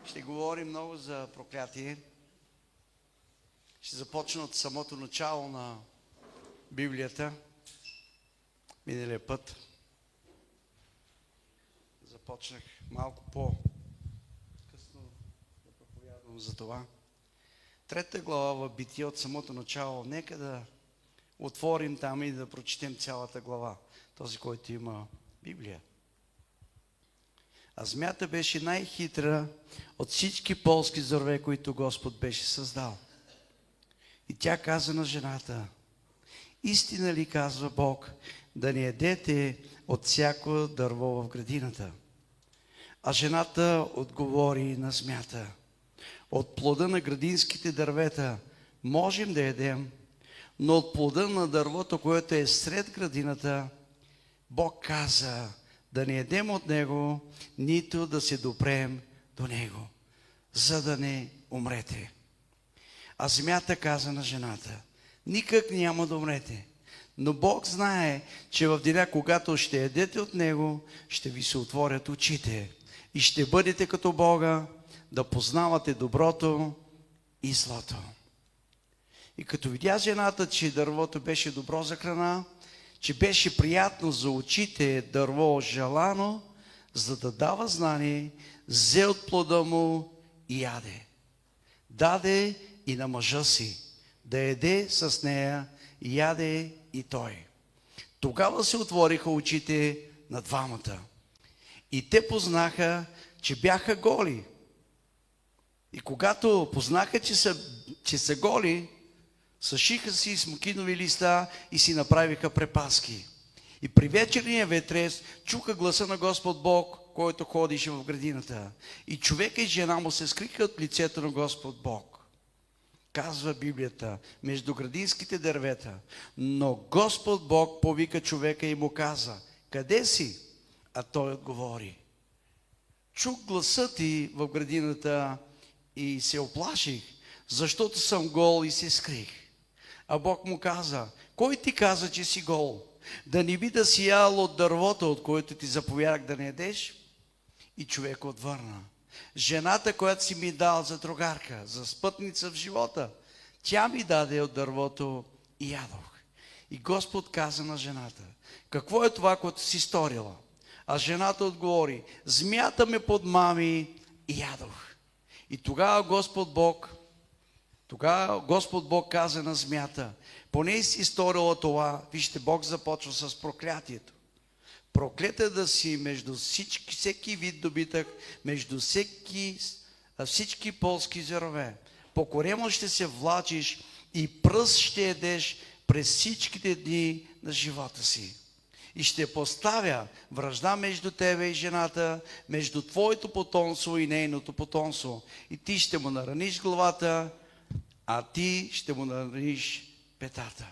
Ще говорим много за проклятие. Ще започна от самото начало на Библията. Миналия път започнах малко по-късно да проповядвам за това. Трета глава в Битие от самото начало. Нека да отворим там и да прочетем цялата глава. Този, който има Библия. А змията беше най-хитра от всички полски зверове, които Господ беше създал. И тя каза на жената: истина ли казва Бог да не ядете от всяко дърво в градината? А жената отговори на змията: от плода на градинските дървета можем да ядем, но от плода на дървото, което е сред градината, Бог каза да не ядем от него, нито да се допрем до него, за да не умрете. А змията каза на жената: никак няма да умрете, но Бог знае, че в деня, когато ще ядете от него, ще ви се отворят очите и ще бъдете като Бога, да познавате доброто и злото. И като видя жената, че дървото беше добро за храна, че беше приятно за очите дърво желано, за да дава знание, взе от плода му и яде. Даде и на мъжа си да яде с нея, и яде и той. Тогава се отвориха очите на двамата и те познаха, че бяха голи. И когато познаха, че са голи, съшиха си смокинови листа и си направиха препаски. И при вечерния ветрес чуха гласа на Господ Бог, който ходеше в градината. И човека и жена му се скриха от лицето на Господ Бог. Казва Библията, между градинските дървета. Но Господ Бог повика човека и му каза: къде си? А той отговори: чух гласа ти в градината и се оплаших, защото съм гол и се скрих. А Бог му каза: кой ти каза, че си гол? Да не би да си ял от дървото, от което ти заповядах да не ядеш? И човек отвърна: жената, която си ми дал за другарка, за спътница в живота, тя ми даде от дървото и ядох. И Господ каза на жената: какво е това, което си сторила? А жената отговори: змията ме подмами и ядох. И тогава Господ Бог каза на змията: поне си сторила това. Вижте, Бог започва с проклятието. Проклета да си между всеки вид добитък, между всички полски зверове. По корема ще се влачиш и пръст ще ядеш през всичките дни на живота си. И ще поставя вражда между тебе и жената, между твоето потомство и нейното потомство. И ти ще му нараниш главата, а ти ще му нараниш петата.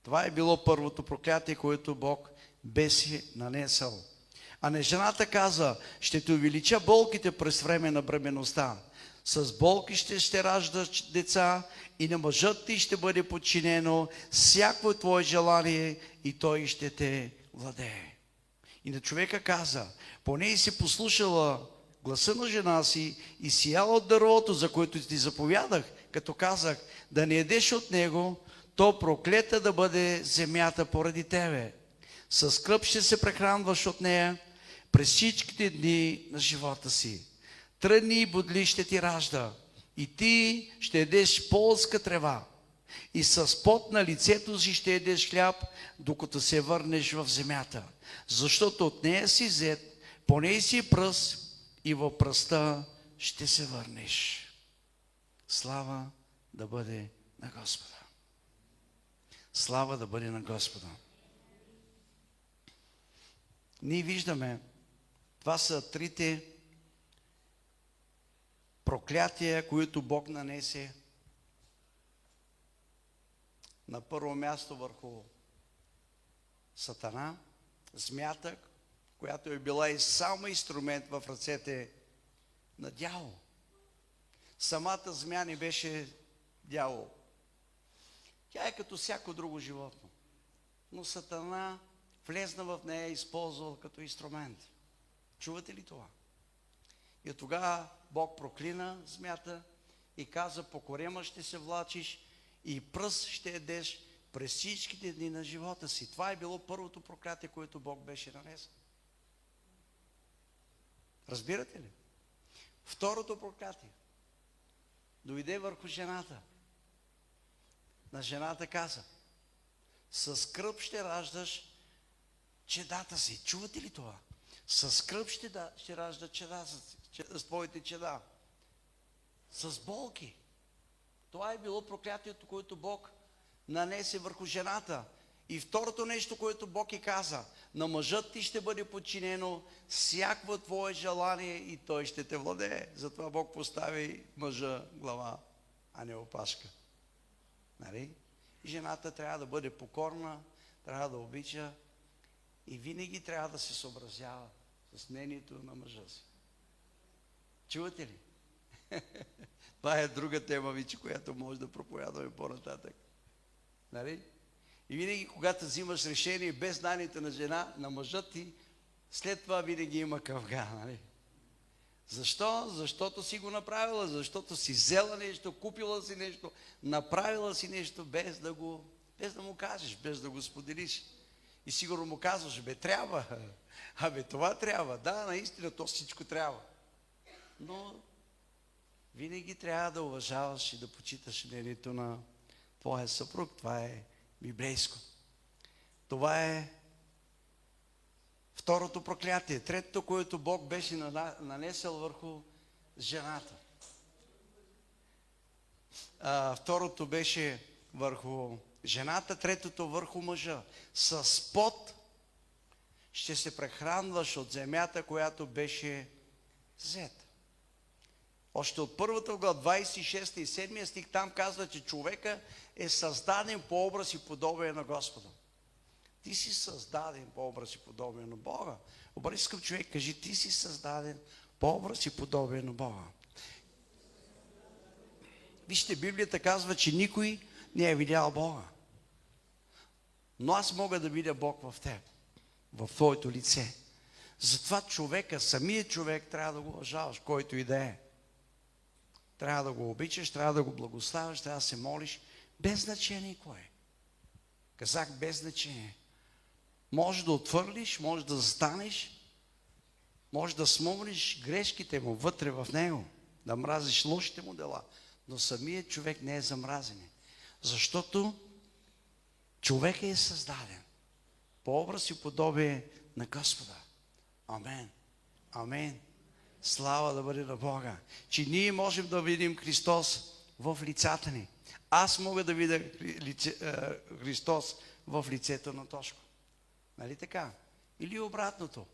Това е било първото проклятие, което Бог беше нанесъл. А не жената каза: ще те увелича болките през време на бременността. С болки ще раждаш деца и на мъжът ти ще бъде подчинено всяко твое желание и той ще те владее. И на човека каза: поне и си послушала гласа на жена си и си яла от дървото, за което ти заповядах, като казах да не ядеш от него, то проклета да бъде земята поради тебе. С скръб ще се прехранваш от нея през всичките дни на живота си. Тръни и бодли ще ти ражда и ти ще ядеш полска трева и с пот на лицето си ще ядеш хляб, докато се върнеш в земята. Защото от нея си взет, по нея си пръст и в пръста ще се върнеш. Слава да бъде на Господа. Слава да бъде на Господа. Ние виждаме, това са трите проклятия, които Бог нанесе. На първо място върху Сатана, змията, която е била и само инструмент в ръцете на дявол. Самата змия не беше дявол. Тя е като всяко друго животно. Но Сатана влезна в нея и използвал като инструмент. Чувате ли това? И тогава Бог проклина змията и каза, по корема ще се влачиш и пръст ще едеш през всичките дни на живота си. Това е било първото проклятие, което Бог беше нанесъл. Разбирате ли? Второто проклятие дойде върху жената. На жената каза, с кръв ще раждаш чедата си. Чувате ли това? С кръв ще ражда твоите чеда. С болки. Това е било проклятието, което Бог нанесе върху жената. И второто нещо, което Бог и каза, на мъжът ти ще бъде подчинено всяко твое желание и той ще те владее. Затова Бог постави мъжа глава, а не опашка. Нали? И жената трябва да бъде покорна, трябва да обича и винаги трябва да се съобразява с мнението на мъжа си. Чувате ли? Това е друга тема, вече, която може да проповядаме по-нататък. Нали? И винаги, когато взимаш решение без знанието на жена, на мъжа ти, след това винаги има къвга. Нали? Защо? Защото си го направила, защото си взела нещо, купила си нещо, направила си нещо, без да му кажеш, без да го споделиш. И сигурно му казваш, трябва. Това трябва. Да, наистина, то всичко трябва. Но винаги трябва да уважаваш и да почиташ мнението на твоя съпруг. Това е библейско. Това е второто проклятие. Третото, което Бог беше нанесъл върху жената. Второто беше върху жената, третото върху мъжа. С пот ще се прехранваш от земята, която беше взета. Още от първата глава, 26 и 7 стих, там казва, че човека е създаден по образ и подобие на Господа. Ти си създаден по образ и подобие на Бога. Обърни се към човек, кажи, ти си създаден по образ и подобие на Бога. Вижте, Библията казва, че никой не е видял Бога. Но аз мога да видя Бог в теб, в твоето лице. Затова човека, самият човек, трябва да го уважаваш, който и да е. Трябва да го обичаш, трябва да го благославяш, трябва да се молиш, без значение кое. Казах без значение. Може да отвърлиш, може да застанеш, може да смогнеш грешките му вътре в него, да мразиш лошите му дела, но самият човек не е за мразене. Защото човекът е създаден по образ и подобие на Господа. Амен. Амен. Слава да бъде на Бога, че ние можем да видим Христос в лицата ни. Аз мога да видя Христос в лицето на Тошко. Нали така? Или обратното.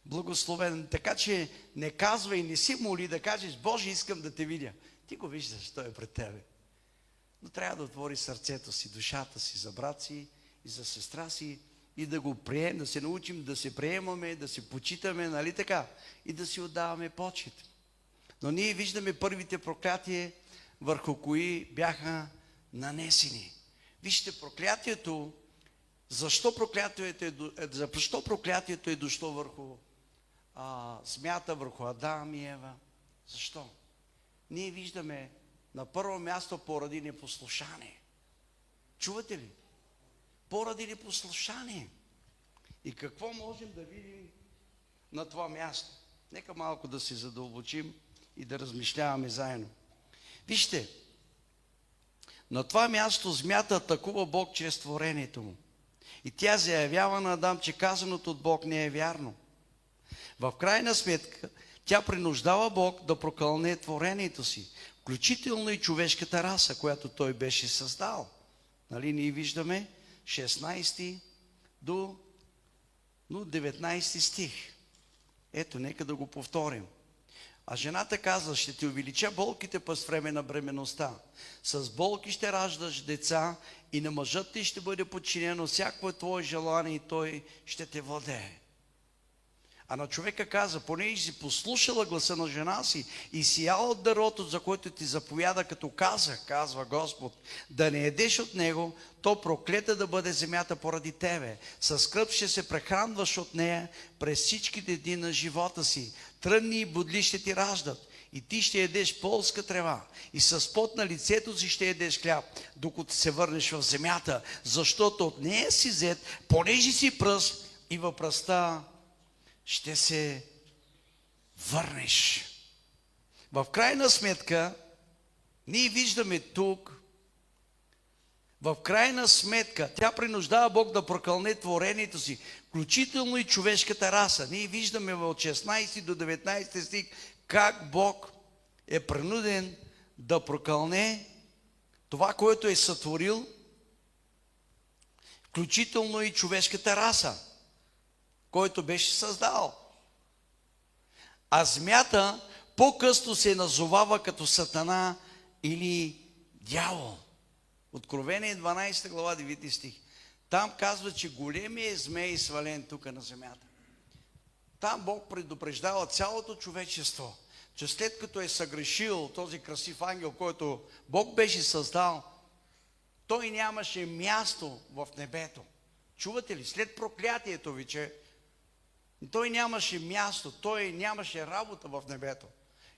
Благословен. Така че не казвай, не си моли да кажеш, Боже, искам да те видя. Ти го виждаш, той е пред тебе. Но трябва да отвори сърцето си, душата си за брат си и за сестра си и да го приемем, да се научим да се приемаме, да се почитаме, нали така? И да си отдаваме почит. Но ние виждаме първите проклятия, върху кои бяха нанесени. Вижте проклятието, защо проклятието е дошло върху смята, върху Адам и Ева? Защо? Ние виждаме на първо място поради непослушание. Чувате ли? Поради непослушание. И какво можем да видим на това място? Нека малко да се задълбочим и да размишляваме заедно. Вижте, на това място змията атакува Бог чрез творението му. И тя заявява на Адам, че казаното от Бог не е вярно. В крайна сметка, тя принуждава Бог да прокълне творението си, включително и човешката раса, която той беше създал. Нали, ние виждаме 16 до 19 стих. Ето, нека да го повторим. А жената казва, ще ти увелича болките през време на бременността. С болки ще раждаш деца и на мъжът ти ще бъде подчинено всяко твое желание и той ще те владее. А на човека каза, понеже си послушала гласа на жена си и си яла от дървото, за което ти заповяда, като казах, казва Господ, да не едеш от него, то проклета да бъде земята поради тебе. Със скръб ще се прехранваш от нея през всичките дни на живота си. Трънни и бодли ще ти раждат. И ти ще ядеш полска трева, и с пот на лицето си ще ядеш хляб, докато се върнеш в земята, защото от нея си взет, понеже си пръст, и във пръста ще се върнеш. В крайна сметка, ние виждаме тук, в крайна сметка, тя принуждава Бог да прокълне творението си, включително и човешката раса. Ние виждаме от 16 до 19 стих, как Бог е принуден да прокълне това, което е сътворил, включително и човешката раса, който беше създал. А змията по-късно се назовава като Сатана или дявол. Откровение 12 глава 9 стих. Там казва, че големият змей е свален тук на земята. Там Бог предупреждава цялото човечество, че след като е съгрешил този красив ангел, който Бог беше създал, той нямаше място в небето. Чувате ли? След проклятието ви, че той нямаше място, той нямаше работа в небето.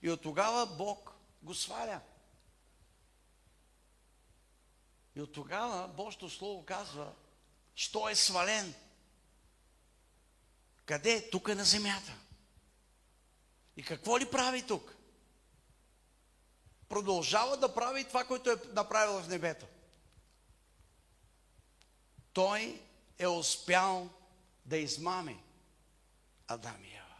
И от тогава Бог го сваля. И от тогава Божието Слово казва, че той е свален. Къде? Тук на земята. И какво ли прави тук? Продължава да прави това, което е направил в небето. Той е успял да измами Адам и Ева.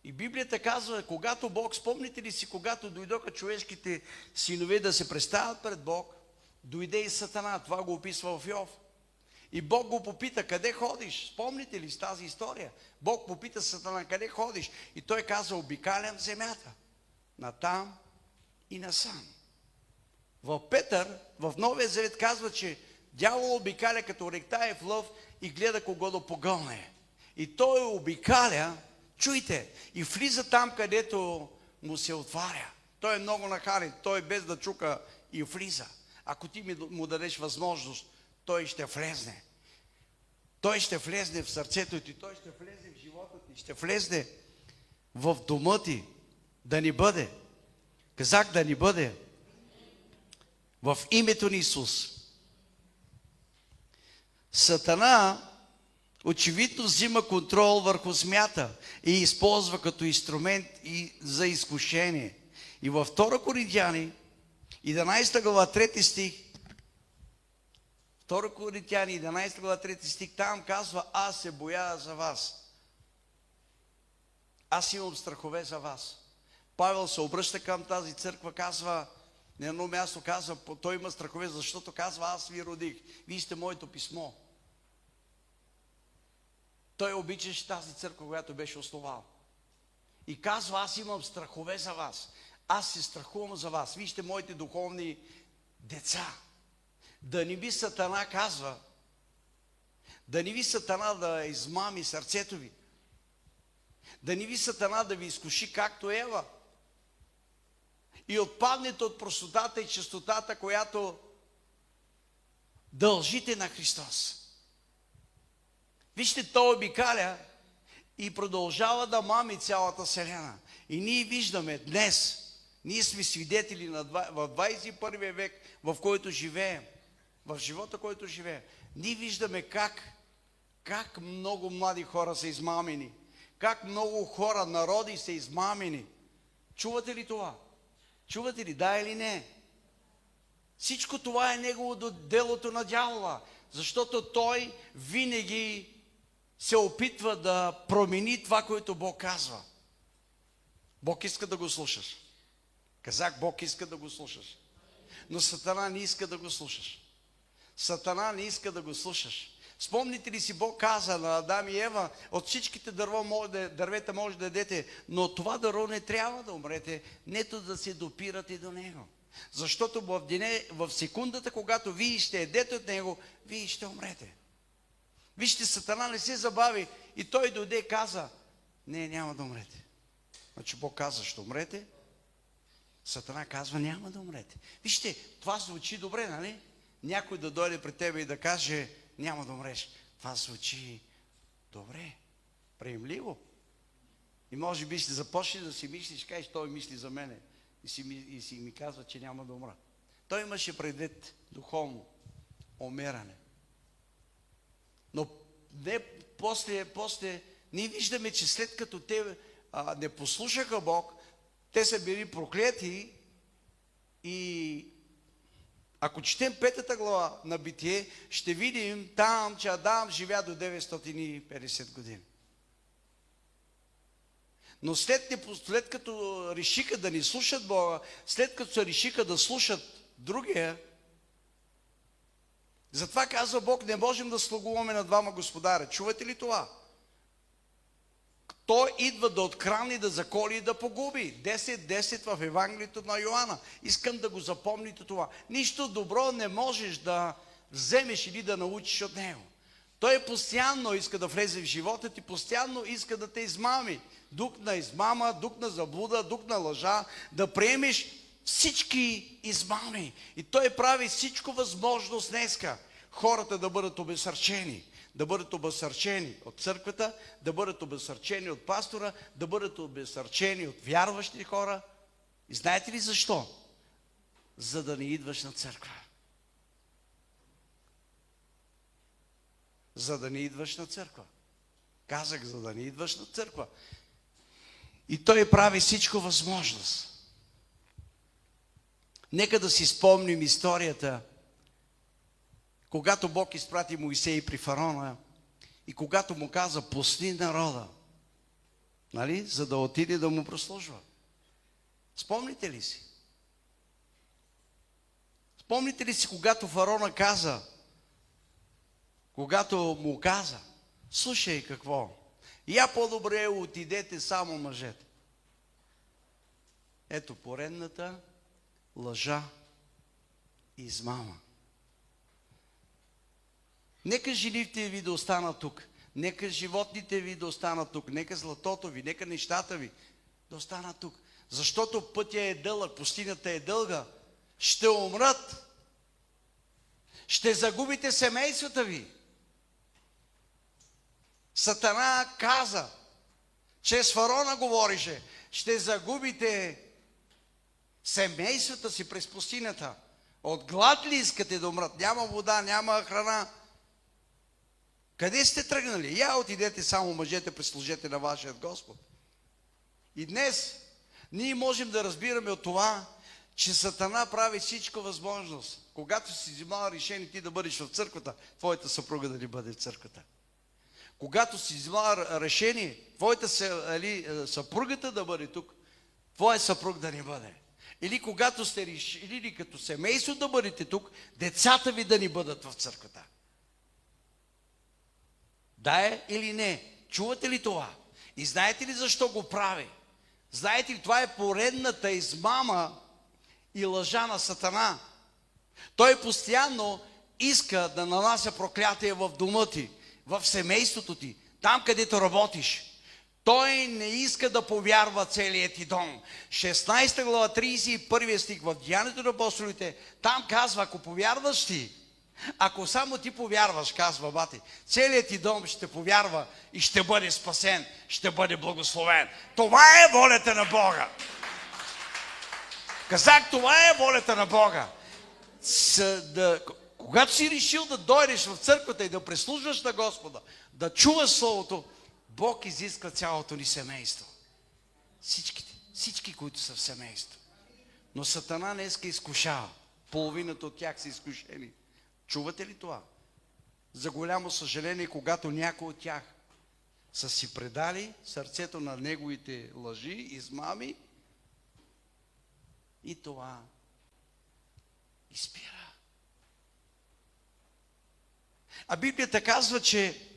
И Библията казва, когато Бог, спомните ли си, когато дойдоха човешките синове да се представят пред Бог, дойде и Сатана, това го описва в Йов. И Бог го попита, къде ходиш? Спомните ли с тази история? Бог попита Сатана, къде ходиш? И той каза, обикалям земята. Натам и насам. В Петър, в Новия Завет казва, че дявол обикаля като ректаев лъв и гледа кого да погълне. И той обикаля, чуйте, и влиза там, където му се отваря. Той е много нахален, той без да чука и влиза. Ако ти му дадеш възможност, той ще влезне. Той ще влезне в сърцето ти, той ще влезне в живота ти, ще влезне в дома ти, да ни бъде. Казах да ни бъде в името на Исус. Сатана очевидно взима контрол върху змията и използва като инструмент и за изкушение. И във 2 Коринтияни, 11 глава, 3 стих, 2 Коринтияни, 11 глава, 3 стих, там казва, аз се боя за вас. Аз имам страхове за вас. Павел се обръща към тази църква, казва, на едно място казва, той има страхове, защото казва, аз ви родих, вие сте моето писмо. Той обичаше тази църква, която беше основал. И казва, аз имам страхове за вас. Аз се страхувам за вас. Вие сте моите духовни деца. Да не би Сатана, казва, да не ви Сатана да измами сърцето ви. Да не ви Сатана да ви изкуши както Ева. И отпаднете от простотата и чистотата, която дължите на Христос. Вижте, той обикаля и продължава да мами цялата вселена. И ние виждаме днес, ние сме свидетели в 21 век, в който живеем, в живота, който живеем. Ние виждаме как много млади хора са измамени, как много хора, народи са измамени. Чувате ли това? Чувате ли, да или не? Всичко това е неговото делото на дявола, защото той винаги се опитва да промени това, което Бог казва. Бог иска да го слушаш. Казах, Бог иска да го слушаш. Но Сатана не иска да го слушаш. Сатана не иска да го слушаш. Спомните ли си, Бог каза на Адам и Ева, от всичките дървета може да ядете, но това дърво не трябва да умрете, нето да се допирате до него. Защото в секундата, когато вие ще ядете от него, вие ще умрете. Вижте, Сатана не се забави и той дойде и каза, не, няма да умрете. Значи Бог каза, ще умрете. Сатана казва, няма да умрете. Вижте, това звучи добре, нали? Някой да дойде при тебе и да каже, няма да умреш. Това звучи добре, приемливо. И може би ще започнеш да си мислиш, кажеш, той мисли за мене. И си ми казва, че няма да умра. Той имаше предвид духовно умиране. Но не после ние виждаме, че след като те не послушаха Бог, те са били проклети и ако четем 5 глава на Битие, ще видим там, че Адам живя до 950 години. Но след като решиха да не слушат Бога, след като се решиха да слушат другия, затова казва Бог, не можем да слугуваме на двама господаря. Чувате ли това? Той идва да открадне, да заколи и да погуби. 10 в Евангелието на Йоанна. Искам да го запомните това. Нищо добро не можеш да вземеш или да научиш от него. Той постоянно иска да влезе в живота ти, постоянно иска да те измами. Дух на измама, дух на заблуда, дух на лъжа, да приемеш всички измами. И той прави всичко възможно днеска. Хората да бъдат обезсърчени. Да бъдат обезсърчени от църквата, да бъдат обезсърчени от пастора, да бъдат обезсърчени от вярващи хора. И знаете ли защо? За да не идваш на църква. За да не идваш на църква. Казах, за да не идваш на църква. И той прави всичко възможност. Нека да си спомним историята, когато Бог изпрати Моисей при фараона и когато му каза, пусни народа, нали, за да отиде да му прослужва. Спомните ли си? Спомните ли си, когато фараона каза, когато му каза, слушай какво, я по-добре отидете само мъжете. Ето поредната лъжа и измама. Нека жените ви да останат тук. Нека животните ви да останат тук. Нека златото ви, нека нещата ви да останат тук. Защото пътя е дълъг, пустинята е дълга. Ще умрат. Ще загубите семействата ви. Сатана каза, чрез фараона говорише, ще загубите семействата си през пустинята. От глад ли искате да умрат? Няма вода, няма храна. Къде сте тръгнали? Я отидете само мъжете, прислужете на вашият Господ. И днес ние можем да разбираме от това, че Сатана прави всичко възможност. Когато си взимал решение ти да бъдеш в църквата, твоята съпруга да не бъде в църквата. Когато си взимал решение, твоята съпругата да бъде тук, твой съпруг да не бъде. Или когато сте решили като семейство да бъдете тук, децата ви да не бъдат в църквата. Да е или не? Чувате ли това? И знаете ли защо го прави? Знаете ли, това е поредната измама и лъжа на Сатана. Той постоянно иска да нанася проклятие в дома ти, в семейството ти, там където работиш. Той не иска да повярва целият ти дом. 16 глава, 31 стих в Деянието на апостолите, там казва, ако повярваш ти, ако само ти повярваш, казва бати, целият ти дом ще повярва и ще бъде спасен, ще бъде благословен. Това е волята на Бога. Казах, това е волята на Бога. Когато си решил да дойдеш в църквата и да прислужваш на Господа, да чуваш Словото, Бог изисква цялото ни семейство. Всички, които са в семейство. Но Сатана днеска изкушава. Половината от тях са изкушени. Чувате ли това? За голямо съжаление, когато някои от тях са си предали сърцето на неговите лъжи, измами, и това изпира. А Библията казва, че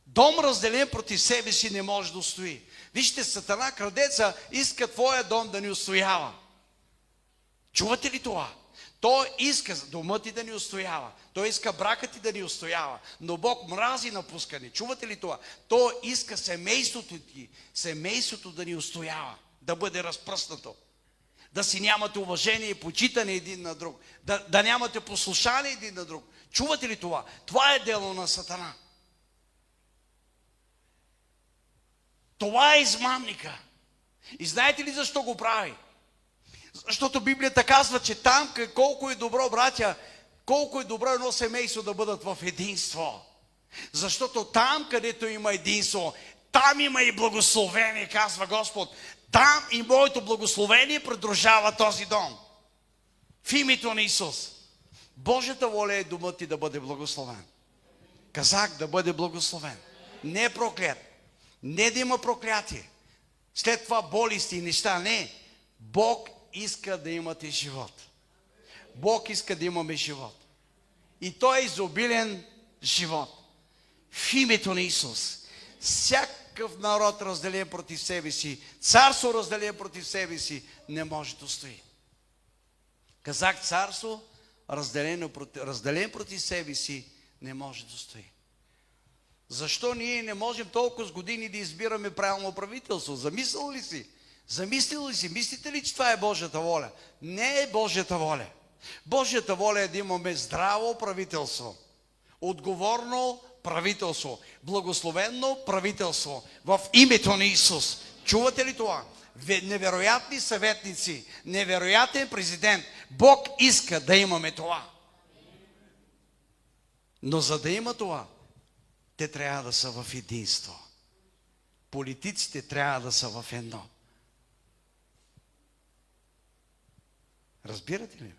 дом разделен против себе си не може да устои. Вижте, Сатана, крадеца, иска твоя дом да ни устоява. Чувате ли това? Той иска домът ти да ни устоява. Той иска бракът ти да ни устоява. Но Бог мрази напускане. Чувате ли това? Той иска семейството ти, семейството да ни устоява, да бъде разпръснато. Да си нямате уважение и почитане един на друг. Да нямате послушание един на друг. Чувате ли това? Това е дело на Сатана. Това е измамника. И знаете ли защо го прави? Защото Библията казва, че там, колко е добро, братя, колко е добро едно семейство да бъдат в единство. Защото там, където има единство, там има и благословение, казва Господ. Там и моето благословение придружава този дом. В името на Исус. Божията воля е домът ти да бъде благословен. Казах да бъде благословен. Не е проклят. Не да има проклятие. След това болести и неща. Не. Бог иска да имате живот. Бог иска да имаме живот. И той е изобилен живот. В името на Исус. Всякакъв народ разделен против себе си, царство разделен против себе си, не може да стои. Казах, царство разделен против себе си, не може да стои. Защо ние не можем толкова с години да избираме правилно правителство? Замислил ли си? Замислил ли си? Мислите ли, че това е Божията воля? Не е Божията воля. Божията воля е да имаме здраво правителство. Отговорно правителство. Благословенно правителство. В името на Исус. Чувате ли това? Невероятни съветници. Невероятен президент. Бог иска да имаме това. Но за да има това, те трябва да са в единство. Политиците трябва да са в едно. Разбирате ли ме?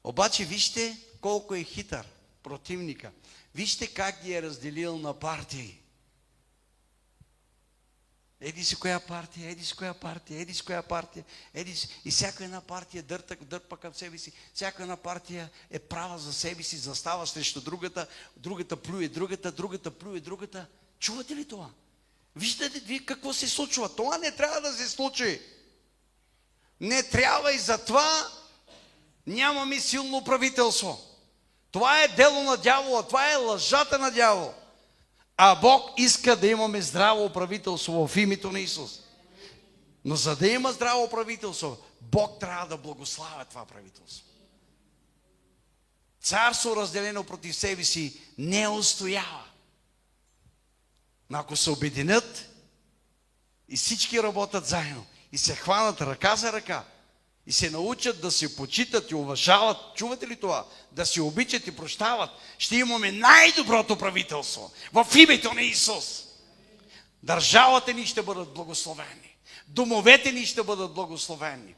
Обаче вижте колко е хитър противника. Вижте как ги е разделил на партии. Еди си коя партия, еди си коя партия, еди си коя партия, еди си. И всяка една партия дърпа към себе си. Всяка една партия е права за себе си, застава срещу другата, другата плюе другата плюе другата. Чувате ли това? Виждате ли какво се случва? Това не трябва да се случи. Не трябва и затова нямаме силно правителство. Това е дело на дявола, това е лъжата на дявола. А Бог иска да имаме здраво правителство в името на Исус. Но за да има здраво правителство, Бог трябва да благославя това правителство. Царство разделено против себе си не устоява. Но ако се обединят и всички работят заедно и се хванат ръка за ръка и се научат да се почитат и уважават, чувате ли това? Да се обичат и прощават, ще имаме най-доброто правителство в името на Исус. Държавата ни ще бъдат благословени. Домовете ни ще бъдат благословени.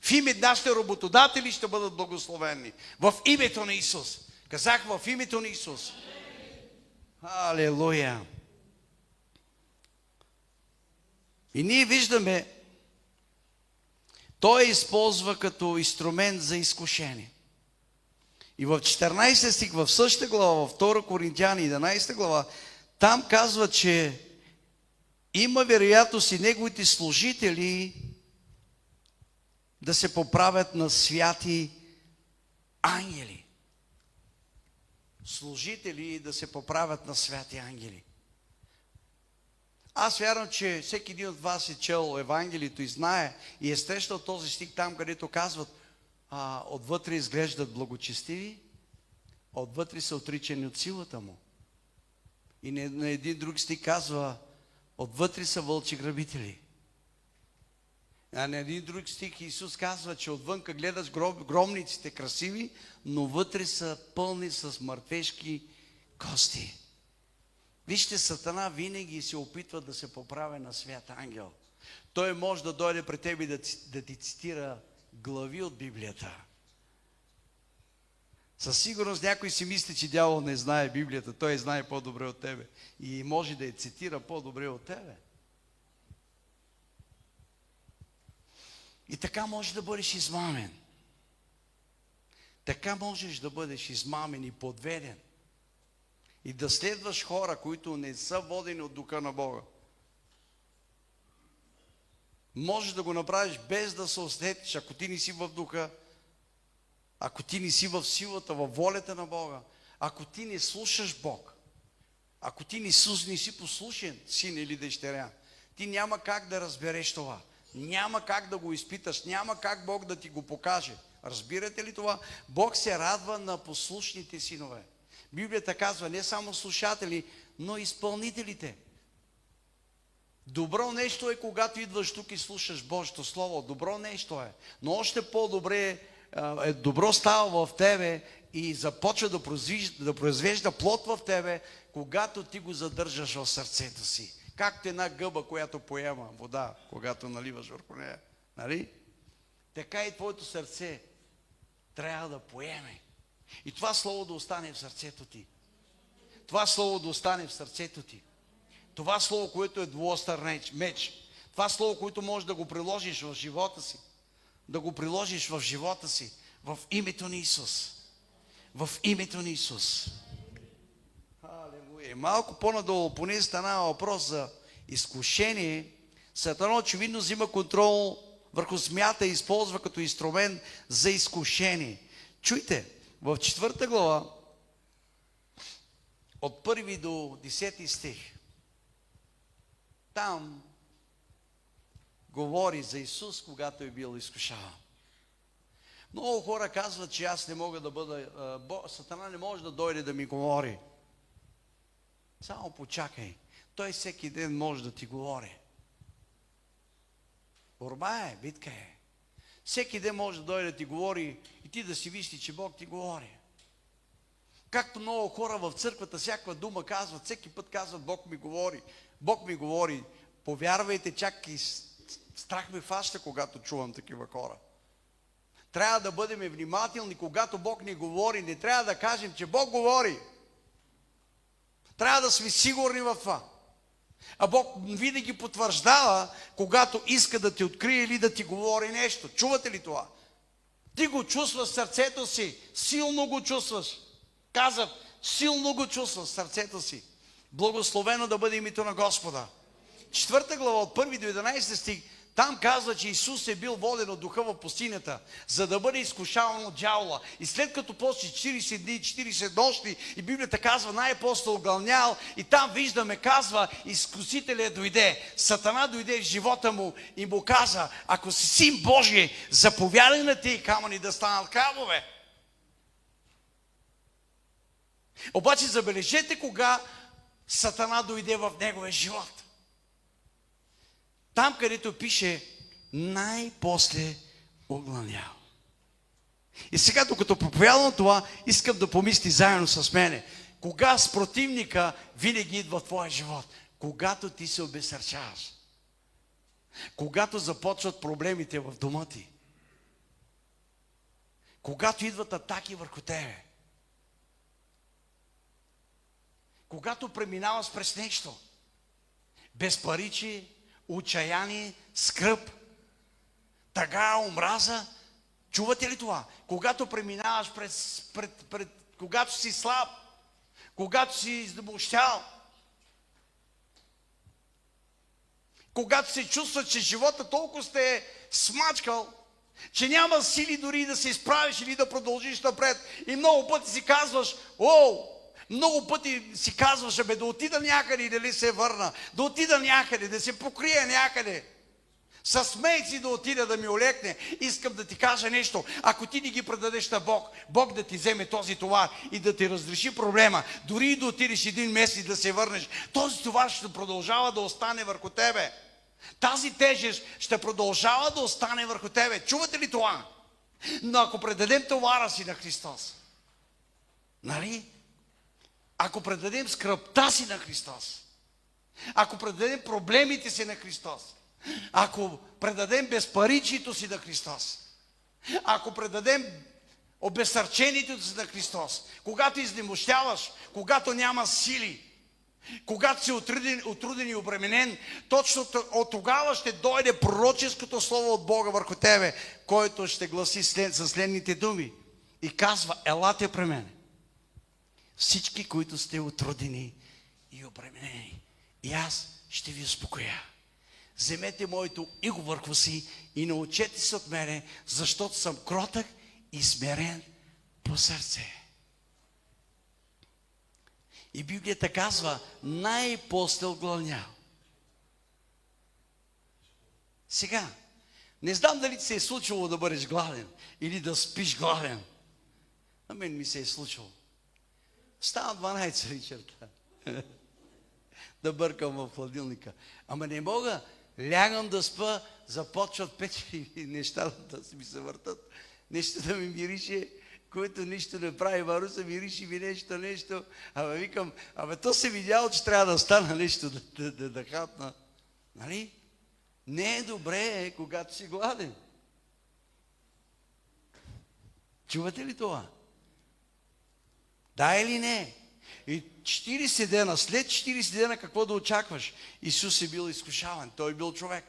В име нашите работодатели ще бъдат благословени. В името на Исус. Казах в името на Исус. Алелуя! И ние виждаме, той използва като инструмент за изкушение. И в 14 стих, в същата глава, в 2 Коринтияни, 11 глава, там казва, че има вероятност и неговите служители да се поправят на святи ангели. Служители да се поправят на святи ангели. Аз вярвам, че всеки един от вас е чел Евангелието и знае и е срещал този стих там, където казват отвътре изглеждат благочестиви, отвътре са отричани от силата му. И на един друг стих казва отвътре са вълчи грабители. А на един друг стих Исус казва, че отвънка гледаш гробниците красиви, но вътре са пълни с мъртвешки кости. Вижте, Сатана винаги се опитва да се поправя на свят ангел. Той може да дойде при тебе и да ти цитира глави от Библията. Със сигурност някой си мисли, че дявол не знае Библията. Той знае по-добре от тебе. И може да я цитира по-добре от тебе. И така можеш да бъдеш измамен. Така можеш да бъдеш измамен и подведен. И да следваш хора, които не са водени от Духа на Бога. Можеш да го направиш без да се усетиш, ако ти не си в Духа, ако ти не си в силата, във волята на Бога, ако ти не слушаш Бог, ако ти не си послушен син или дъщеря, ти няма как да разбереш това. Няма как да го изпиташ, няма как Бог да ти го покаже. Разбирате ли това? Бог се радва на послушните синове. Библията казва не само слушатели, но и изпълнителите. Добро нещо е, когато идваш тук и слушаш Божието Слово. Добро нещо е. Но още по-добре добро става в тебе и започва да произвежда плод в тебе, когато ти го задържаш в сърцето си. Както една гъба, която поема вода, когато наливаш върху нея. Нали? Така и твоето сърце трябва да поеме. И това слово да остане в сърцето ти. Това слово да остане в сърцето ти. Това слово, което е двуостър меч. Това слово, което можеш да го приложиш в живота си. Да го приложиш в живота си. В името на Исус. В името на Исус. Алелуя. Малко по-надолу, поне стана въпрос за изкушение. Сатана очевидно взима контрол върху змията и използва като инструмент за изкушение. Чуйте, в 4 глава, от 1 до 10 стих, там говори за Исус, когато е бил изкушаван. Много хора казват, че аз не мога да бъда, Сатана не може да дойде да ми говори. Само почакай. Той всеки ден може да ти говори. Борба е, битка е. Всеки ден може да дойде да ти говори и ти да си вижди, че Бог ти говори. Както много хора в църквата всяка дума казват, всеки път казват, Бог ми говори. Бог ми говори. Повярвайте, чак и страх ме фаща, когато чувам такива хора. Трябва да бъдем внимателни, когато Бог ни говори. Не трябва да кажем, че Бог говори. Трябва да сме сигурни в това. А Бог винаги потвърждава, когато иска да ти открие или да ти говори нещо. Чувате ли това? Ти го чувстваш в сърцето си. Силно го чувстваш. Казват, силно го чувстваш в сърцето си. Благословено да бъде името на Господа. 4 глава от 1 до 11 стих, там казва, че Исус е бил воден от духа в пустинята, за да бъде изкушаван от дявола. И след като после 40 дни, 40 нощи, и Библията казва, най-после огълнял, и там виждаме, казва, изкусителят дойде, Сатана дойде в живота му и му каза, ако си син Божий, заповядай на тези камъни да станат храбове. Обаче забележете кога Сатана дойде в неговия живот. Там, където пише най-после оглънял. И сега, докато проповядвам това, искам да помисли заедно с мене. Кога с противника винаги идва в твоя живот? Когато ти се обезсърчаваш. Когато започват проблемите в дома ти. Когато идват атаки върху тебе. Когато преминаваш през нещо. Безпаричие, отчаяние, скръб, тъга, омраза. Чувате ли това? Когато преминаваш когато си слаб, когато си изнемощял, когато се чувства, че живота толкова сте смачкал, че няма сили дори да се изправиш или да продължиш напред. И много пъти си казваш, много пъти си казваш, да отида някъде и дали се върна, да отида някъде, да се покрия някъде. С мейци да отида да ми олекне. Искам да ти кажа нещо. Ако ти не ги предадеш на Бог, Бог да ти вземе този товар и да ти разреши проблема, дори и да отидеш 1 месец и да се върнеш, този товар ще продължава да остане върху тебе. Тази тежест ще продължава да остане върху тебе. Чувате ли това? Но ако предадем товара си на Христос, нали? Ако предадем скръбта си на Христос, ако предадем проблемите си на Христос, ако предадем безпаричието си на Христос, ако предадем обезсърчението си на Христос, когато изнемощяваш, когато няма сили, когато си отруден и обременен, точно от тогава ще дойде пророческото слово от Бога върху тебе, който ще гласи със следните думи и казва, елате при мене. Всички, които сте отрудени и обременени, и аз ще ви успокоя. Вземете моето иго върху си и научете се от мене, защото съм кротък и смирен по сърце. И Библията казва, най-после отглъвнял. Сега, не знам дали ти се е случило да бъдеш гладен или да спиш гладен. На мен ми се е случило. Става 12 вечерта. Да бъркам в хладилника. Ама не мога, лягам да спа, започват печени неща да ми се въртат. Нещо да ми мирише, което нищо не прави. Маруса мирише ми нещо. Абе викам, то се видяло, че трябва да стана нещо да хапна. Нали? Не е добре, когато си гладен. Чувате ли това? Да или не? И 40 дена, след 40 дена какво да очакваш? Исус е бил изкушаван, той е бил човек.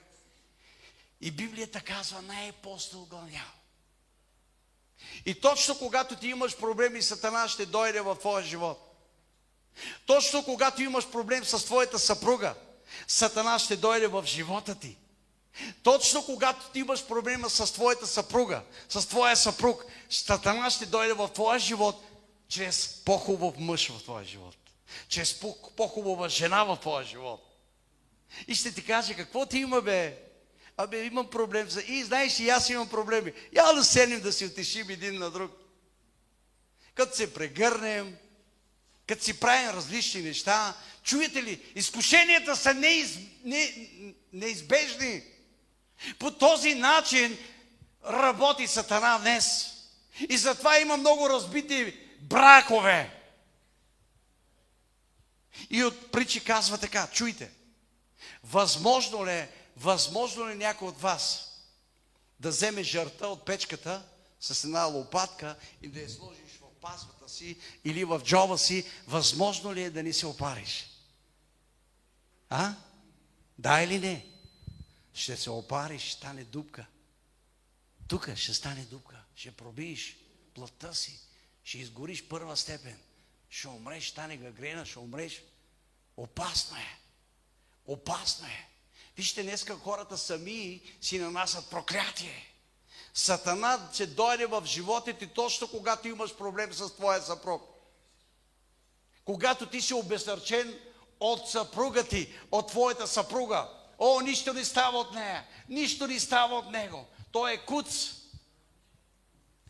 И Библията казва, най-после огълнял. И точно когато ти имаш проблеми, Сатана ще дойде в твоя живот. Точно когато имаш проблем с твоята съпруга, Сатана ще дойде в живота ти. Точно когато ти имаш проблема с твоята съпруга, с твоя съпруг, Сатана ще дойде в твоя живот чрез по-хубав мъж в твоя живот. Чрез по-хубава жена в твоя живот. И ще ти каже, какво ти има, бе? Абе, имам проблем. И знаеш, и аз имам проблеми. Я да седнем да си утешим един на друг. Като се прегърнем, като си правим различни неща. Чуете ли? Изкушенията са неизбежни. По този начин работи Сатана днес. И затова има много разбити бракове. И от притчи казва така, чуйте. Възможно ли някой от вас да вземе жърта от печката с една лопатка и да я сложиш в пазвата си или в джоба си, възможно ли е да не се опариш? А? Да или не? Ще се опариш, ще стане дупка. Тук ще стане дупка. Ще пробиеш плътта си. Ще изгориш първа степен. Ще умреш, ще стане гангрена, ще умреш. Опасно е. Опасно е. Вижте, днеска хората сами си нанасят проклятие. Сатана ще дойде в живота ти точно когато имаш проблем с твоя съпруг. Когато ти си обезсърчен от съпруга ти, от твоята съпруга. О, нищо не става от нея. Нищо не става от него. Той е куц.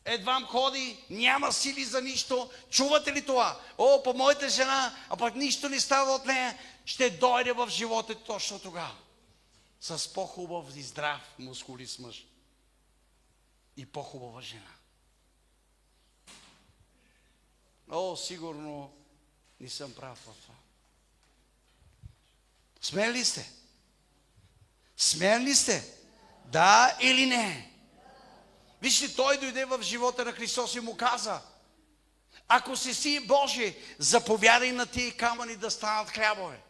Едвам ходи, няма сили за нищо. Чувате ли това? О, по моята жена, а пък нищо не става от нея. Ще дойде в живота точно тогава. С по-хубав и здрав мускулист мъж. И по-хубава жена. О, сигурно не съм прав в това. Смели ли сте? Смели ли сте? Да или не? Вижте, той дойде в живота на Христос и му каза, ако си Син Божий, заповядай на тия камъни да станат хлябове.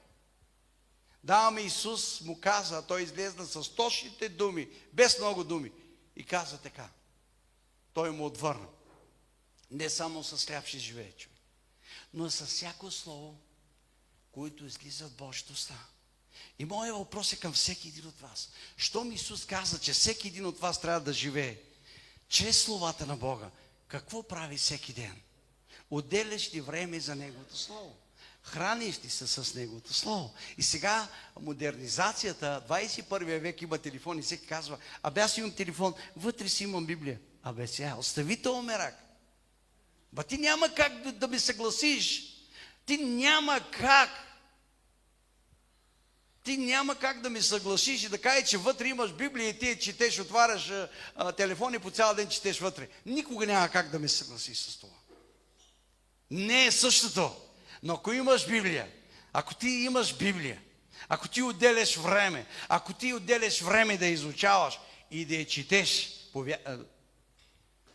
Да, ами Исус му каза, той излезна с точните думи, без много думи. И каза така. Той му отвърна. Не само с хляб ще живее човек, но с всяко слово, което излиза от Божията уста. И моят въпрос е към всеки един от вас. Щом Исус каза, че всеки един от вас трябва да живее чрез словата на Бога, какво прави всеки ден? Отделяш ли време за Неговото Слово? Храниш ли се с Неговото Слово? И сега модернизацията, 21 век има телефон и всеки казва, абе аз имам телефон, вътре си имам Библия. Абе сега, остави този мерак. Ти няма как да ме съгласиш. Ти няма как да ми съгласиш и да кажеш, че вътре имаш Библия и ти четеш, отваряш телефон и по цял ден четеш вътре. Никога няма как да ме съгласиш с това. Не е същото. Но ако имаш Библия, ако ти имаш Библия, ако ти отделяш време да изучаваш и да я четеш,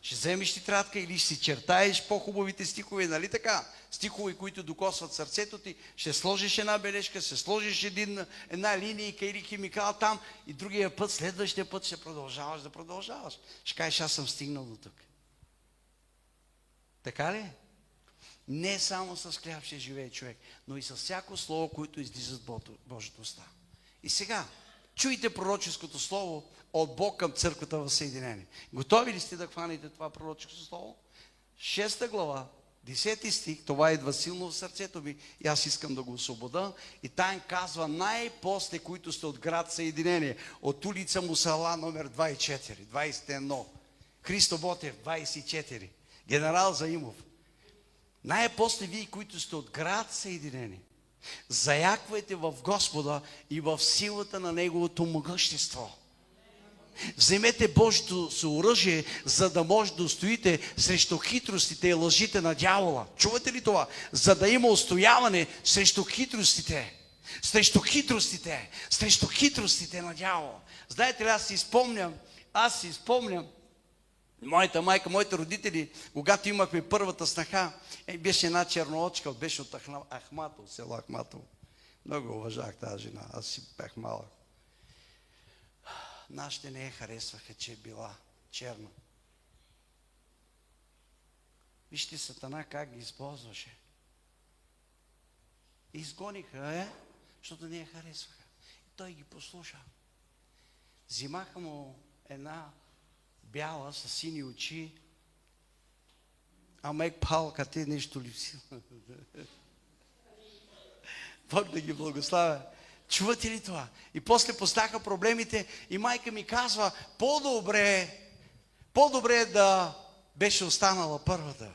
ще вземеш тетрадка или ще си чертаеш по-хубавите стихове, нали така? Стихове, които докосват сърцето ти, ще сложиш една бележка, ще сложиш една линейка или химикал там и другия път, следващия път ще продължаваш. Ще кажеш, аз съм стигнал до тук. Така ли? Не само с хляб ще живее човек, но и с всяко слово, което излиза от Божията уста. И сега, Чуйте пророческото слово от Бог към църквата в Съединение. Готови ли сте да хванете това пророческо слово? 6 глава, 10 стих, това идва силно в сърцето ми и аз искам да го освобода. И там казва най-после, които сте от град Съединение, от улица Мусала номер 24, 21, Христо Ботев 24, генерал Заимов. Най-после вие, които сте от град Съединение, заяквайте в Господа и в силата на Неговото могъщество. Вземете Божието съоръжие, за да може да устоите срещу хитростите и лъжите на дявола. Чувате ли това? За да има устояване срещу хитростите. Срещу хитростите на дявола. Знаете ли, аз си спомням, моята майка, моите родители, когато имахме първата снаха, беше една черноочка, беше от Ахматово, село Ахматово. Много уважах тази жена, аз си бях малък. Нашите не я харесваха, че е била черна. Вижте Сатана как ги използваше. Изгониха, защото не я харесваха. И той ги послуша. Взимаха му една бяла с сини очи, а мек палка, те нещо липсило. Бог да ги благославя. Чувате ли това? И после постаха проблемите и майка ми казва, по-добре да беше останала първата.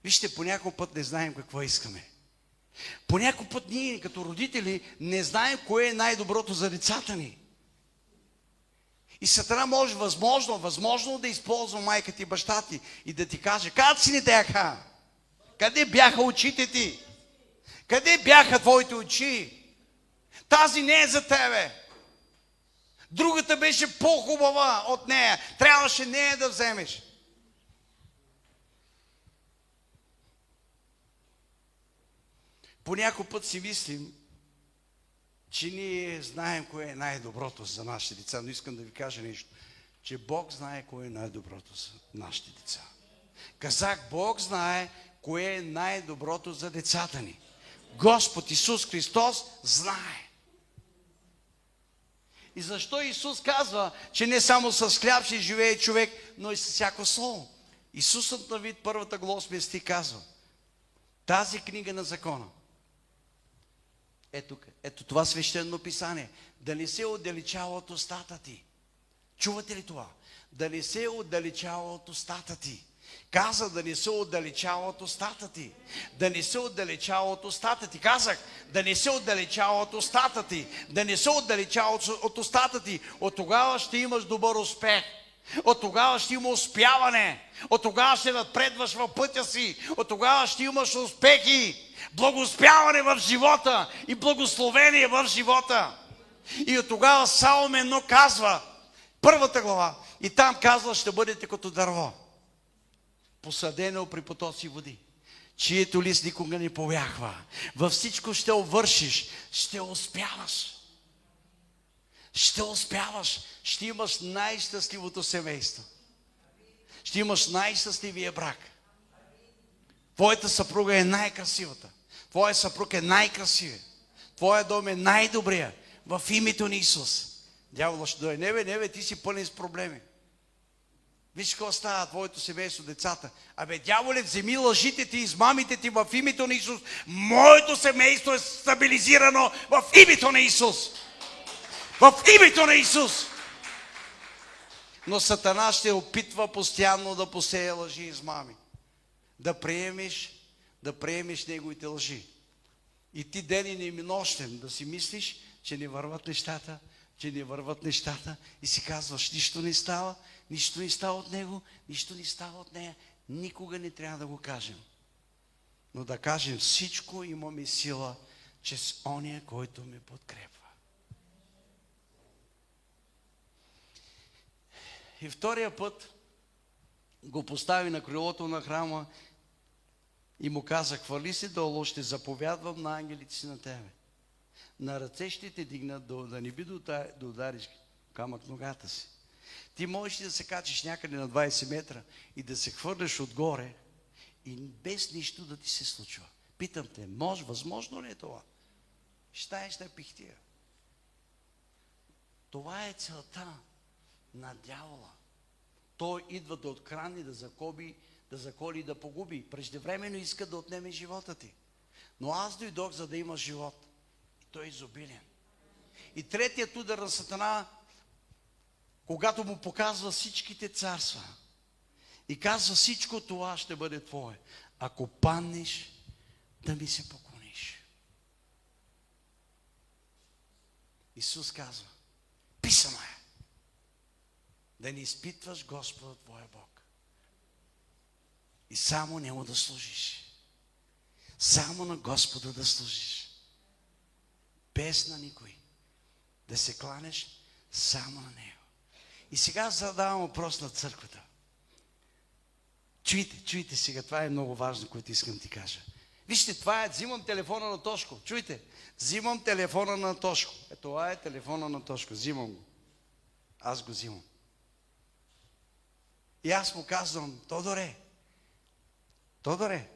Вижте, по някой път не знаем какво искаме. По някой път ние, като родители, не знаем кое е най-доброто за децата ни. И Сатана може възможно да използва майка ти, баща ти и да ти каже, как си не бяха? Къде бяха очите ти? Къде бяха твоите очи? Тази не е за тебе. Другата беше по-хубава от нея. Трябваше нея да вземеш. По някой път си мислим, че ние знаем кое е най-доброто за нашите деца. Но искам да ви кажа нещо, че Бог знае кое е най-доброто за нашите деца. Казах, Бог знае кое е най-доброто за децата ни. Господ Исус Христос знае. И защо Исус казва, че не само с хляб ще живее човек, но и с всяко слово? Исусът на вид, първата глава 8 стих казва, тази книга на закона, ето това свещено писание, да не се отдалечава от устата ти. Чувате ли това? Да не се отдалечава от устата ти. Каза да не се отдалечава от устата ти. Да не се отдалечава от устата ти. Казах, да не се отдалечава от устата ти. Да не се отдалечава от устата ти. От тогава ще имаш добър успех. От тогава ще има успяване. От тогава ще напредваш в пътя си. От тогава ще имаш успехи. Благоуспяване в живота и благословение в живота. И от тогава Псалом 1 казва, първата глава, и там казва, ще бъдете като дърво, посадено при потоци води, чието лист никога не повяхва. Във всичко ще овършиш, ще успяваш. Ще успяваш, ще имаш най-щастливото семейство. Ще имаш най-щастливия брак. Твоята съпруга е най-красивата. Твоя съпруг е най-красивия. Твоя дом е най-добрия. В името на Исус. Дявола ще дойде. Не бе, ти си пълен с проблеми. Виж какво става твоето семейство, децата. Дяволе, вземи лъжите ти, измамите ти в името на Исус. Моето семейство е стабилизирано в името на Исус. В името на Исус. Но Сатана ще опитва постоянно да посее лъжи и измами. Да приемеш неговите лъжи. И ти ден и нощем да си мислиш, че не върват нещата, и си казваш, нищо не става от него, нищо не става от нея. Никога не трябва да го кажем. Но да кажем, всичко имаме сила, чрез ония, който ме подкрепва. И втория път го постави на крилото на храма и му каза, хвали се долу, ще заповядвам на ангелите си на тебе. На ръце ще те дигнат да не би да удариш камък ногата си. Ти можеш да се качиш някъде на 20 метра и да се хвърляш отгоре и без нищо да ти се случва. Питам те, възможно ли е това? Щаеш на пихтия. Това е целта на дявола. Той идва да отхрани, да заколи и да погуби. Преждевременно иска да отнеме живота ти. Но аз дойдох, за да има живот. И той е изобилен. И третият удар на Сатана, когато му показва всичките царства и казва, всичко това ще бъде твое, ако паднеш, да ми се поклониш. Исус казва, писано е, да не изпитваш Господа твоя Бог и само Него да служиш. Само на Господа да служиш. Без на никой. Да се кланеш само на Него. И сега задавам въпрос на църквата. Чуйте сега, това е много важно, което искам да ти кажа. Вижте, това е, взимам телефона на Тошко. Чуйте, взимам телефона на Тошко. Това е телефона на Тошко, взимам го. Аз го взимам. И аз му казвам, Тодоре,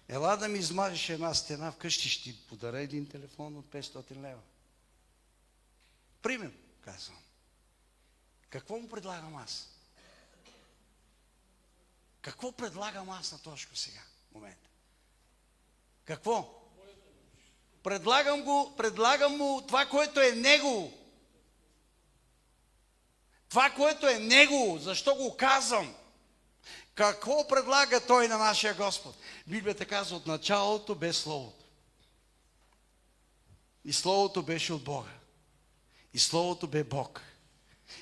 ела да ми измажеш една стена вкъщи, ще ти подаря един телефон от 500 лева. Пример, казвам. Какво му предлагам аз? Какво предлагам аз на Тошко сега, в момента? Какво? Предлагам му това, което е негово. Това, което е негово. Защо го казвам? Какво предлага той на нашия Господ? Библията казва, от началото бе Словото. И Словото беше от Бога. И Словото бе Бог.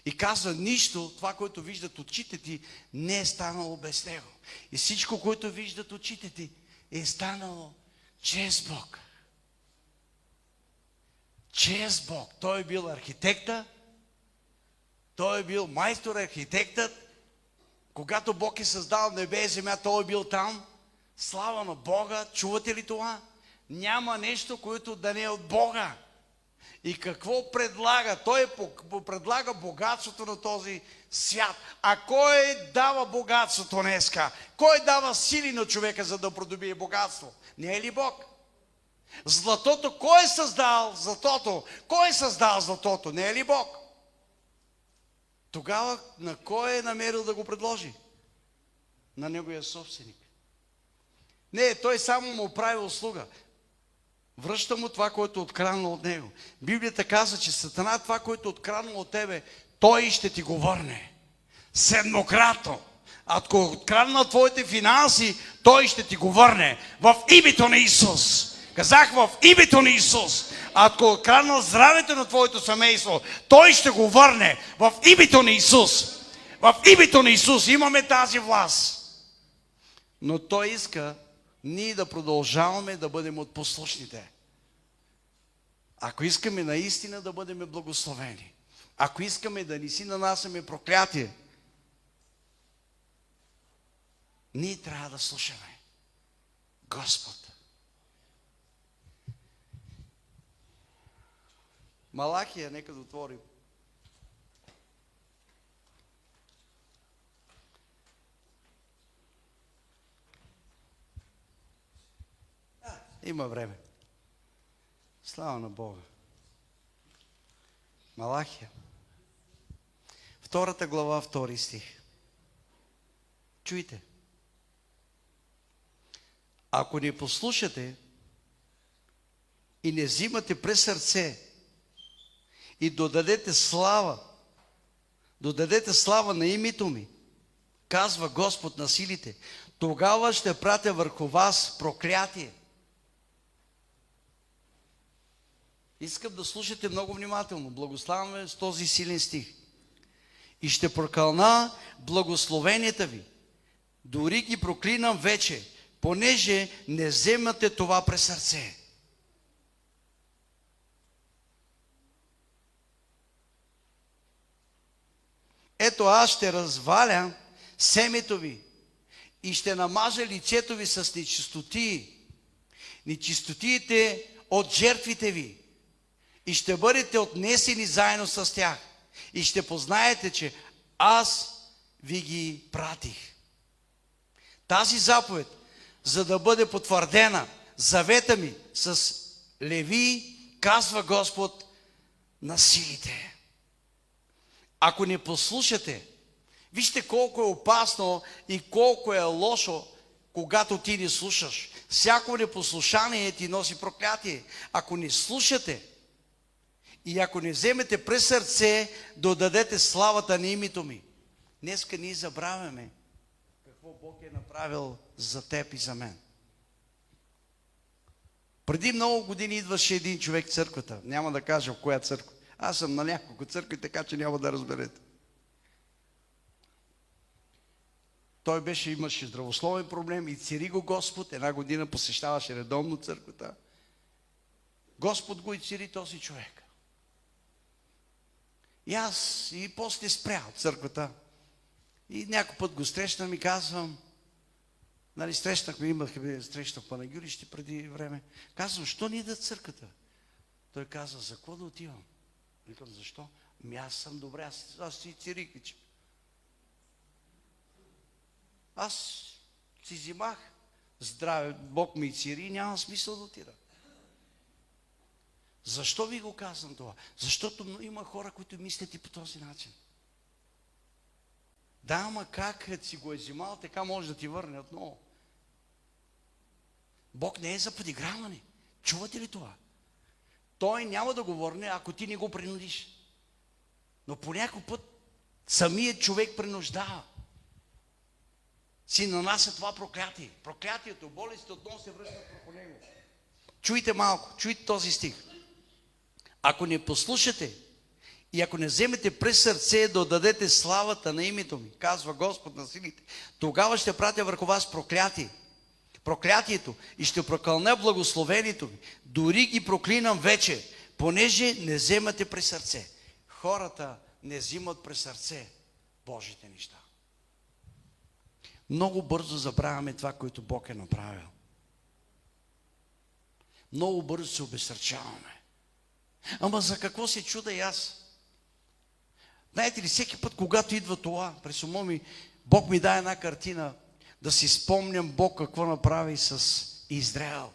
И казва, нищо, това, което виждат очите ти, не е станало без Него. И всичко, което виждат очите ти, е станало чрез Бог. Чрез Бог. Той е бил архитекта, той е бил майстор-архитектът. Когато Бог е създал небе и земя, той е бил там. Слава на Бога. Чувате ли това? Няма нещо, което да не е от Бога. И какво предлага? Той предлага богатството на този свят. А кой дава богатството днеска? Кой дава сили на човека, за да придобие богатство? Не е ли Бог? Златото, кой е създал златото? Кой е създал златото? Не е ли Бог? Тогава на кой е намерил да го предложи? На неговия собственик. Не, той само му прави услуга. Връща му това, което е откраднал от него. Библията казва, че Сатана, това, което е откраднал от тебе, той ще ти го върне. Седмократно. Ако е откраднал твоите финанси, той ще ти го върне. В името на Исус. Казах в името на Исус. Ако е откраднал здравето на твоето семейство, той ще го върне. В името на Исус. В името на Исус имаме тази власт. Но той иска ние да продължаваме да бъдем от послушните. Ако искаме наистина да бъдем благословени, ако искаме да не си нанасяме проклятие, ние трябва да слушаме Господ. Малахия, нека да отворим. Има време. Слава на Бога. Малахия. 2 глава, 2 стих. Чуйте. Ако не послушате и не взимате през сърце и додадете слава на името ми, казва Господ на силите, тогава ще пратя върху вас проклятие. Искам да слушате много внимателно. Благославяме с този силен стих. И ще прокълна благословенията ви. Дори ги проклинам вече, понеже не вземате това през сърце. Ето аз ще разваля семето ви и ще намажа лицето ви с нечистотии. Нечистотиите от жертвите ви. И ще бъдете отнесени заедно с тях. И ще познаете, че аз ви ги пратих. Тази заповед, за да бъде потвърдена, завета ми с Леви, казва Господ на силите. Ако не послушате, вижте колко е опасно и колко е лошо, когато ти не слушаш. Всяко непослушание ти носи проклятие. Ако не слушате и ако не вземете през сърце да отдадете славата на името ми, днеска ние забравяме какво Бог е направил за теб и за мен. Преди много години идваше един човек в църквата. Няма да кажа в коя църква. Аз съм на няколко църкви, така че няма да разберете. Той имаше здравословен проблем и цари го Господ. Една година посещаваше редовно църквата. Господ го и цари този човек. И аз и после спря от църквата. И някой път го срещам и казвам, имахме среща в Панагюрище преди време. Казвам, що ни да църквата? Той каза, за какво да отивам? Викам, защо? Аз съм добре, аз си цирикич. Аз си взимах здраве, Бог ми цири, няма смисъл да отида. Защо ви го казвам това? Защото има хора, които мислят и по този начин. Да, ама как си го е взимал, така може да ти върне отново. Бог не е за подиграване. Чувате ли това? Той няма да го върне, ако ти не го принудиш. Но по някой път самият човек принуждава. Си нанася това проклятие. Проклятието, болестите отново се връщат върху него. Чуйте малко, чуйте този стих. Ако не послушате и ако не вземете през сърце да отдадете славата на името ми, казва Господ на силите, тогава ще пратя върху вас проклятието и ще прокълня благословението ми. Дори ги проклинам вече, понеже не вземате през сърце. Хората не взимат през сърце Божите неща. Много бързо забравяме това, което Бог е направил. Много бързо се обезсърчаваме. Ама за какво се чуда и аз? Знаете ли, всеки път, когато идва това, през ума ми, Бог ми даде една картина, да си спомням Бог какво направи с Израел.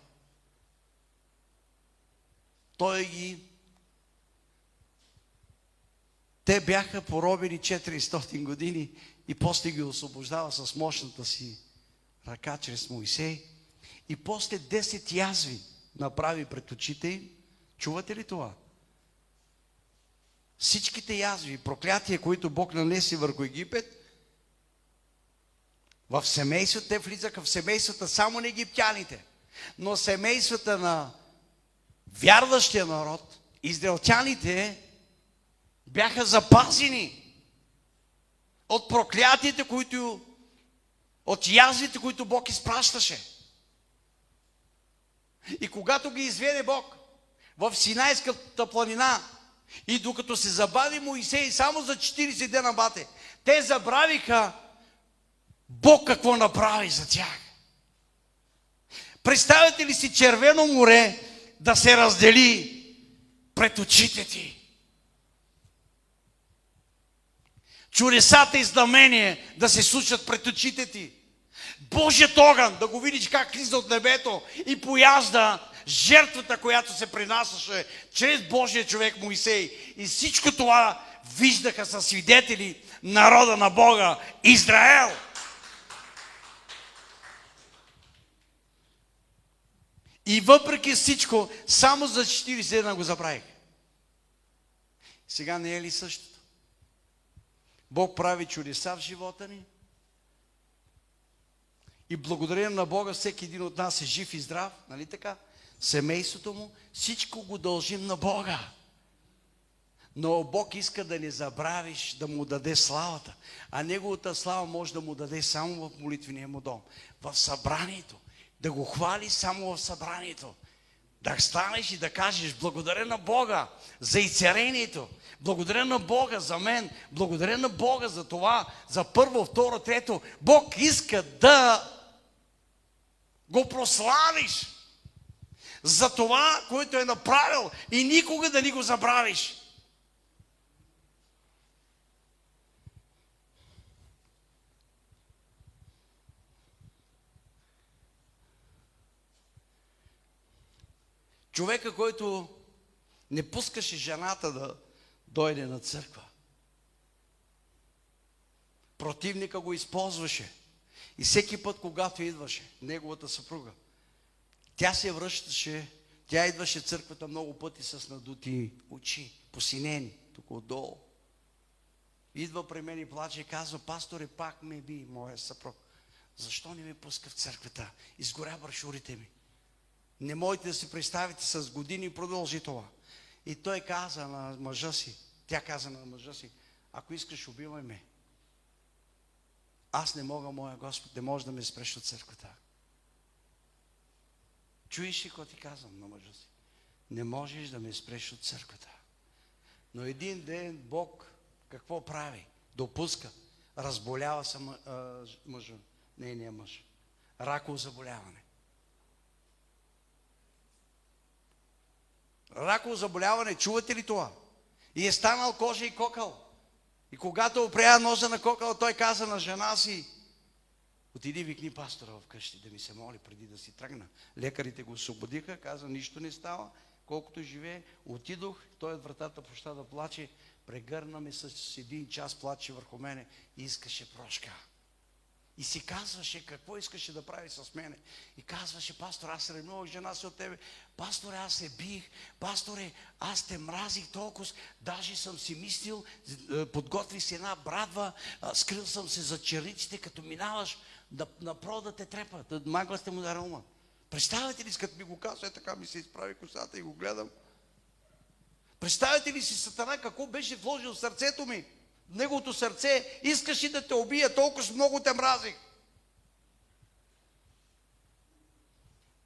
Те бяха поробени 400 години и после ги освобождава с мощната си ръка чрез Моисей. И после 10 язви направи пред очите им. Чувате ли това? Всичките язви, проклятия, които Бог нанеси върху Египет, в семейството, те влизаха в семействата само на египтяните. Но семействата на вярващия народ, израелтяните, бяха запазени от проклятията, от язвите, които Бог изпращаше. И когато ги изведе Бог в Синайската планина, и докато се забави Моисей само за 40 дена бате, те забравиха Бог какво направи за тях. Представете ли си Червено море да се раздели пред очите ти? Чудесата и знамения да се случат пред очите ти. Божият огън да го видиш как слиза от небето и пояжда жертвата, която се принасяше чрез Божия човек Моисей. И всичко това виждаха със свидетели народа на Бога Израел. И въпреки всичко, само за 40 дена го забравих. Сега не е ли същото? Бог прави чудеса в живота ни. И благодарение на Бога всеки един от нас е жив и здрав, нали така? Семейството му, всичко го дължим на Бога. Но Бог иска да не забравиш да му даде славата. А неговата слава може да му даде само в молитвения му дом. В събранието. Да го хвали само в събранието. Да станеш и да кажеш благодаря на Бога за изцелението. Благодаря на Бога за мен. Благодаря на Бога за това, за първо, второ, трето. Бог иска да го прославиш за това, което е направил и никога да не го забравиш. Човека, който не пускаше жената да дойде на църква. Противника го използваше. И всеки път, когато идваше неговата съпруга, тя се връщаше, тя идваше в църквата много пъти с надути очи, посинени, тук отдолу. Идва при мен и плаче и казва: пасторе, пак ме би моя съпруг. Защо не ме пуска в църквата? Изгоря брошурите ми. Не можете да си представите, с години продължи това. И той каза на мъжа си, тя каза на мъжа си: ако искаш, убивай ме. Аз не мога, моя Господ, не може да ме спреш от църквата. Чуеш ли какво ти казвам на мъжа си? Не можеш да ме спреш от църквата. Но един ден Бог какво прави? Допуска. Разболява се мъжа, нейния мъж. Раково заболяване. Раково заболяване, чувате ли това? И е станал кожа и кокъл. И когато опря ножа на кокъла, той каза на жена си: отиди, викни пастора вкъщи да ми се моли преди да си тръгна. Лекарите го освободиха, каза: нищо не става, колкото живее. Отидох, той от вратата почна да плаче, прегърна ме с един час, плаче върху мене и искаше прошка. И си казваше какво искаше да прави с мене. И казваше: пастор, аз ревнувах жена си от тебе. Пасторе, аз се бих. Пасторе, аз те мразих толкова. Даже съм си мислил, подготви си една брадва, скрил съм се за черниците, като минаваш, направо да те трепа, да магла сте му да рълма. Представете ли си, като ми го казва, така ми се изправи косата и го гледам. Представете ли си Сатана какво беше вложил в сърцето ми? В неговото сърце искаше да те убия, толкова много те мразих.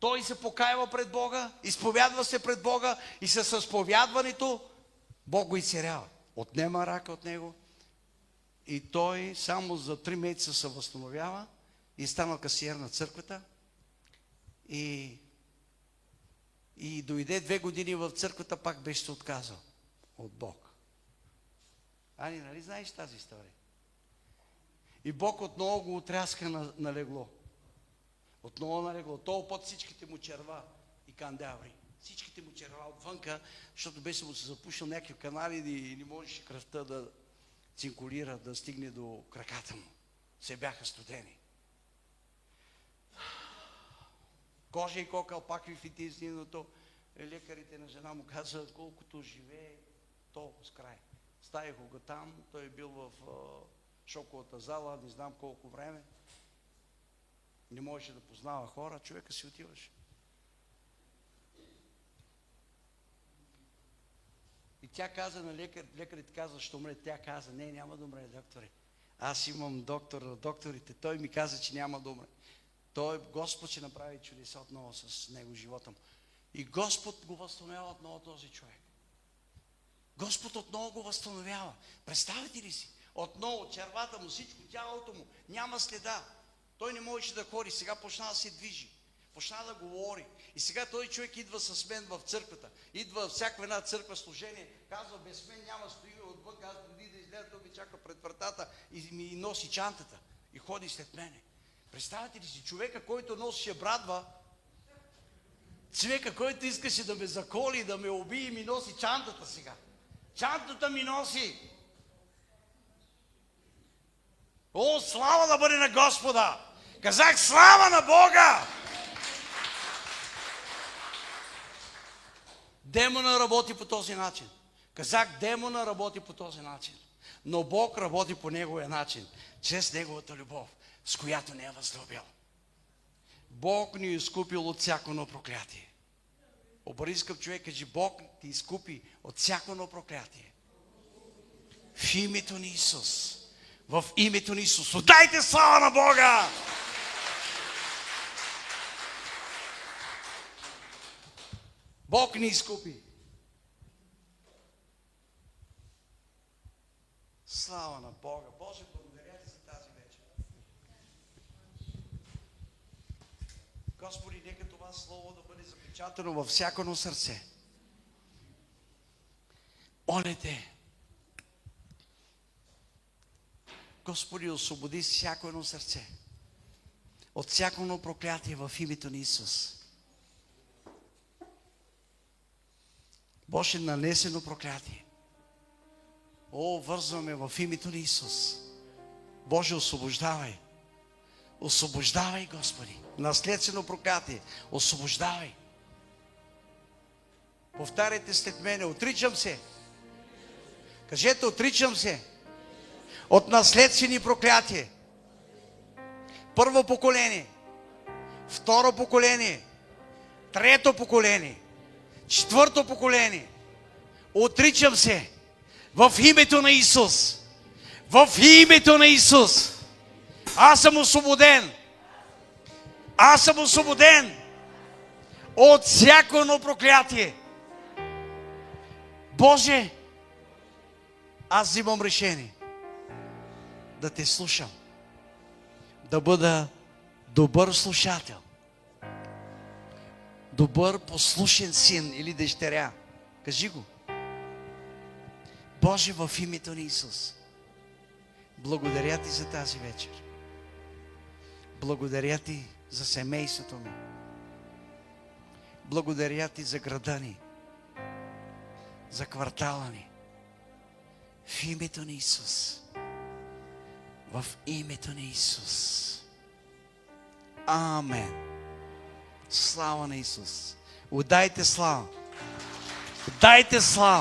Той се покаява пред Бога, изповядва се пред Бога и с изповядването Бог го изцелява. Отнема рака от него и той само за 3 месеца се възстановява и станал касиер на църквата и дойде 2 години в църквата, пак беше се отказал от Бог. Ани, нали знаеш тази история? И Бог отново го отряска на легло. Отново на легло. Толкова път всичките му черва и кандаври. Всичките му черва отвънка, защото беше му се запушил някакви канали и не можеше кръвта да цинкулира, да стигне до краката му. Се бяха студени. Кожа и кокъл, пак ви фитизниното. Лекарите на жена му казват: колкото живее, толкова с край. Ставиха го там, той е бил в шоковата зала, не знам колко време. Не можеше да познава хора, човека си отиваше. И тя каза на лекарите каза: ще умре. Тя каза: не, няма да умре, докторе. Аз имам доктор на докторите. Той ми каза, че няма да умре. Господ ще направи чудеса отново с него живота му. И Господ го възстановява отново този човек. Господ отново го възстановява. Представете ли си? Отново червата му, всичко, тялото му, няма следа. Той не можеше да ходи, сега почна да се движи. Почна да говори. И сега този човек идва с мен в църквата. Идва всяка една църква служение. Казва: без мен няма, стои отвън, аз преди да излезе, той ми чака пред вратата и ми носи чантата. И ходи след мене. Представете ли си? Човека, който носеше брадва, човека, който искаше да ме заколи, да ме убие, ми носи чантата сега. Чантата ми носи. О, слава да бъде на Господа! Казах: слава на Бога! Демона работи по този начин. Казах: демона работи по този начин. Но Бог работи по неговия начин. Чрез неговата любов, с която не е възлюбил. Бог ни е изкупил от всяко проклятие. Обърни се към човека, кажи: Бог ти изкупи от всяко проклятие. В името на Исус. В името на Исус. Отдайте слава на Бога! Бог ни изкупи. Слава на Бога. Боже, благодаря ти за тази вечер. Господи, нека това слово да бъде запечатано във всяко сърце. Моля те, Господи, освободи всяко едно сърце от всяко едно проклятие в името на Исус. Боже, нанесено проклятие. О, вързваме в името на Исус. Боже, освобождавай. Освобождавай, Господи. Наследствено проклятие. Освобождавай. Повтаряйте след мене. Отричам се. Кажете, отричам се от наследствени проклятия. Първо поколение, второ поколение, трето поколение, четвърто поколение. Отричам се в името на Исус. В името на Исус. Аз съм освободен. Аз съм освободен от всяко едно проклятие. Боже, аз взимам решение да те слушам, да бъда добър слушател, добър послушен син или дъщеря. Кажи го. Боже, в името на Исус, благодаря ти за тази вечер. Благодаря ти за семейството ми. Благодаря ти за града ни, за квартала ни. В името на Исус. В името на Исус. Амен. Слава на Исус. Отдайте слава. Отдайте слава.